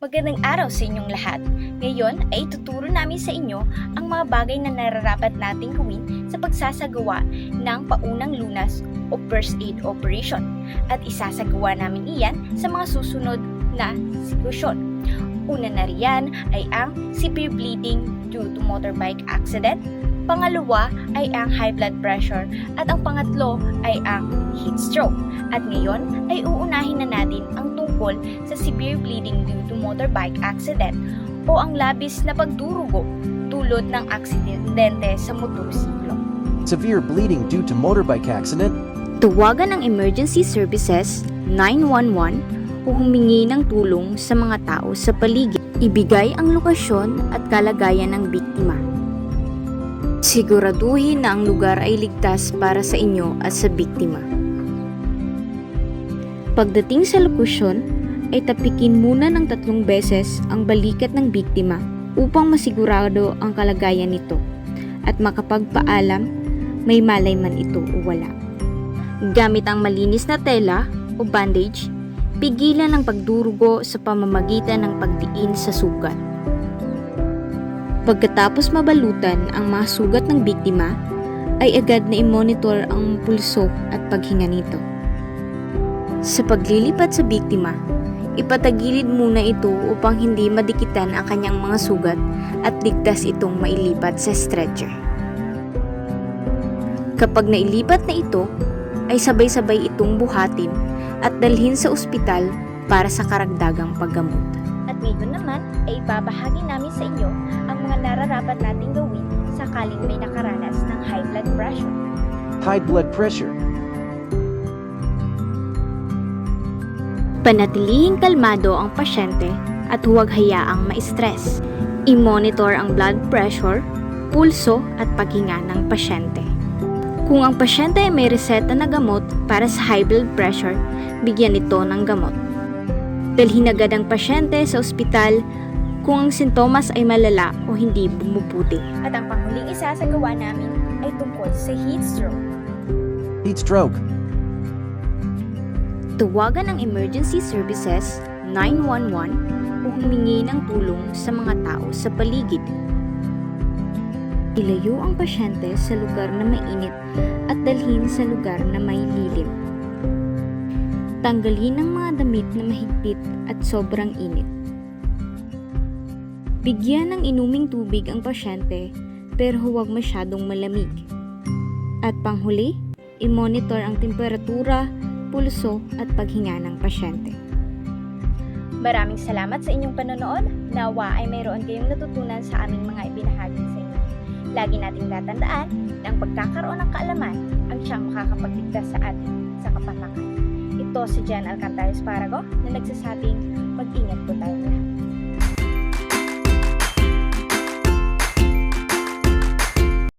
Magandang araw sa inyong lahat. Ngayon ay ituturo namin sa inyo ang mga bagay na nararapat nating gawin sa pagsasagawa ng paunang lunas o first aid operation. At isasagawa namin iyan sa mga susunod na sitwasyon. Una na riyan ay ang severe bleeding due to motorbike accident. Pangalawa ay ang high blood pressure at ang pangatlo ay ang heat stroke. At ngayon ay uunahin na natin ang tungkol sa severe bleeding due to motorbike accident o ang labis na pagdurugo dulot ng aksidente sa motorsiklo. Severe bleeding due to motorbike accident. Tuwagan ng emergency services 911 o humingi ng tulong sa mga tao sa paligid. Ibigay ang lokasyon at kalagayan ng biktima. Siguraduhin na ang lugar ay ligtas para sa inyo at sa biktima. Pagdating sa lokasyon, ay tapikin muna ng 3 beses ang balikat ng biktima upang masigurado ang kalagayan nito at makapagpaalam may malay man ito o wala. Gamit ang malinis na tela o bandage, pigilan ang pagdurugo sa pamamagitan ng pagdiin sa sugat. Pagkatapos mabalutan ang mga sugat ng biktima, ay agad na i-monitor ang pulso at paghinga nito. Sa paglilipat sa biktima, ipatagilid muna ito upang hindi madikitan ang kanyang mga sugat at ligtas itong mailipat sa stretcher. Kapag nailipat na ito, ay sabay-sabay itong buhatin at dalhin sa ospital para sa karagdagang paggamot. At ngayon naman ay ibabahagi namin sa inyo ang mga nararapat nating gawin sakaling may nakaranas ng high blood pressure. High blood pressure. Panatilihing kalmado ang pasyente at huwag hayaang ma-stress. I-monitor ang blood pressure, pulso at paghinga ng pasyente. Kung ang pasyente ay may reseta na gamot para sa high blood pressure, bigyan ito ng gamot. Dalhin agad ang pasyente sa ospital kung ang sintomas ay malala o hindi bumubuti. At ang panghuling isasagawa namin ay tungkol sa heat stroke. Heat stroke. Tuwagan ang emergency services 911 o humingi ng tulong sa mga tao sa paligid. Ilayo ang pasyente sa lugar na mainit at dalhin sa lugar na may lilim. Tanggalin ang mga damit na mahigpit at sobrang init. Bigyan ng inuming tubig ang pasyente pero huwag masyadong malamig. At panghuli, i-monitor ang temperatura, pulso at paghinga ng pasyente. Maraming salamat sa inyong panonood. Nawa ay mayroon kayong natutunan sa aming mga ibinahagi sa inyo. Lagi nating tatandaan na ang pagkakaroon ng kaalaman ang siyang makakapagligtas sa atin sa kapahamakan. Ito si Jan Alcantara Esparago na nagsasabing mag-ingat po tayo lahat.